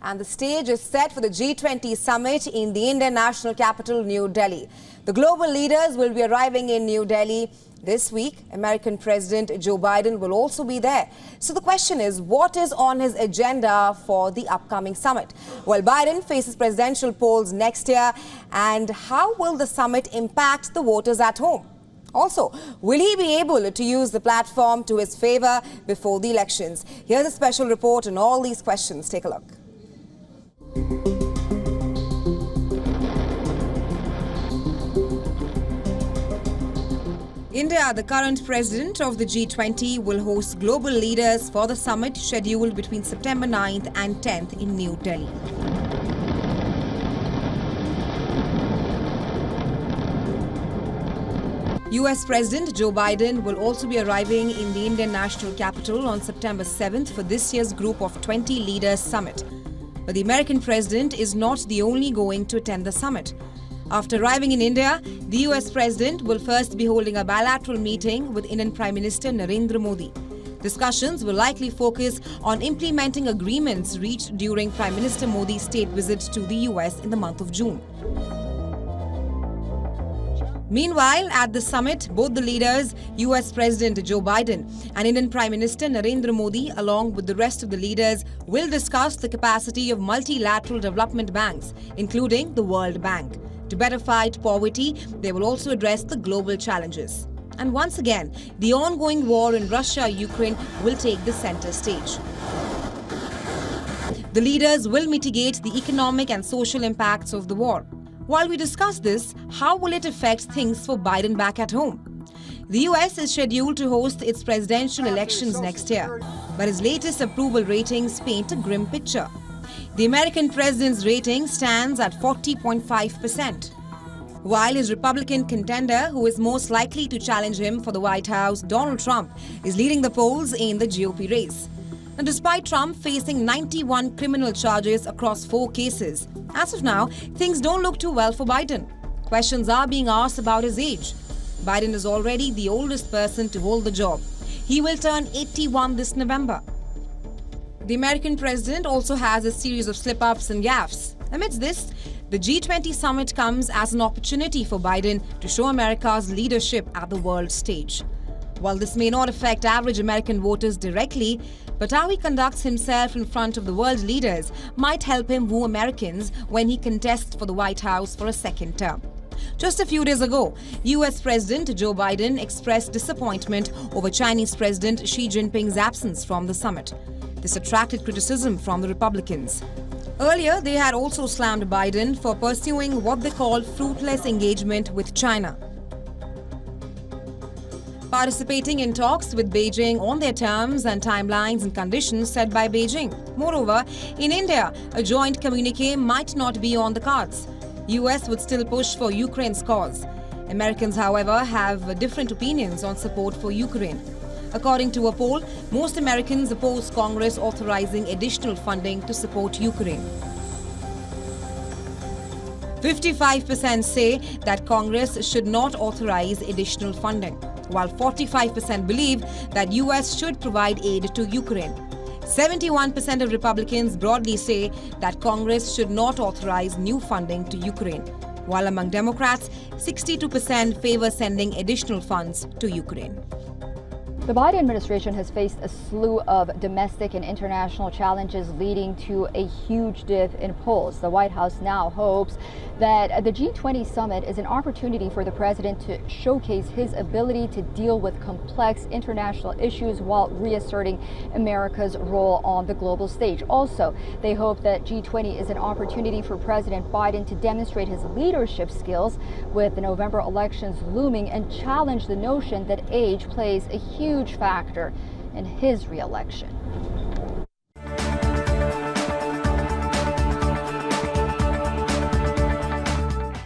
and the stage is set for the G20 Summit in the Indian national capital, New Delhi. The global leaders will be arriving in New Delhi this week. American President Joe Biden will also be there. So the question is, what is on his agenda for the upcoming summit? Well, Biden faces presidential polls next year, and how will the summit impact the voters at home? Also, will he be able to use the platform to his favor before the elections? Here's a special report on all these questions. Take a look. India, the current president of the G20, will host global leaders for the summit scheduled between September 9th and 10th in New Delhi. US President Joe Biden will also be arriving in the Indian national capital on September 7th for this year's Group of 20 Leaders Summit. But the American president is not the only going to attend the summit. After arriving in India, the US President will first be holding a bilateral meeting with Indian Prime Minister Narendra Modi. Discussions will likely focus on implementing agreements reached during Prime Minister Modi's state visit to the US in the month of June. Meanwhile, at the summit, both the leaders, US President Joe Biden and Indian Prime Minister Narendra Modi, along with the rest of the leaders, will discuss the capacity of multilateral development banks, including the World Bank. To better fight poverty, they will also address the global challenges. And once again, the ongoing war in Russia-Ukraine will take the center stage. The leaders will mitigate the economic and social impacts of the war. While we discuss this, how will it affect things for Biden back at home? The US is scheduled to host its presidential elections next year, but his latest approval ratings paint a grim picture. The American president's rating stands at 40.5%, while his Republican contender, who is most likely to challenge him for the White House, Donald Trump, is leading the polls in the GOP race. Now, despite Trump facing 91 criminal charges across 4 cases, as of now, things don't look too well for Biden. Questions are being asked about his age. Biden is already the oldest person to hold the job. He will turn 81 this November. The American president also has a series of slip-ups and gaffes. Amidst this, the G20 summit comes as an opportunity for Biden to show America's leadership at the world stage. While this may not affect average American voters directly, but how he conducts himself in front of the world leaders might help him woo Americans when he contests for the White House for a second term. Just a few days ago, US President Joe Biden expressed disappointment over Chinese President Xi Jinping's absence from the summit. This attracted criticism from the Republicans. Earlier, they had also slammed Biden for pursuing what they call fruitless engagement with China, participating in talks with Beijing on their terms and timelines and conditions set by Beijing. Moreover, in India, a joint communique might not be on the cards. US would still push for Ukraine's cause. Americans, however, have different opinions on support for Ukraine. According to a poll, most Americans oppose Congress authorizing additional funding to support Ukraine. 55% say that Congress should not authorize additional funding, while 45% believe that US should provide aid to Ukraine. 71% of Republicans broadly say that Congress should not authorize new funding to Ukraine, while among Democrats, 62% favor sending additional funds to Ukraine. The Biden administration has faced a slew of domestic and international challenges leading to a huge dip in polls. The White House now hopes that the G20 summit is an opportunity for the president to showcase his ability to deal with complex international issues while reasserting America's role on the global stage. Also, they hope that G20 is an opportunity for President Biden to demonstrate his leadership skills with the November elections looming and challenge the notion that age plays a huge factor in his re-election.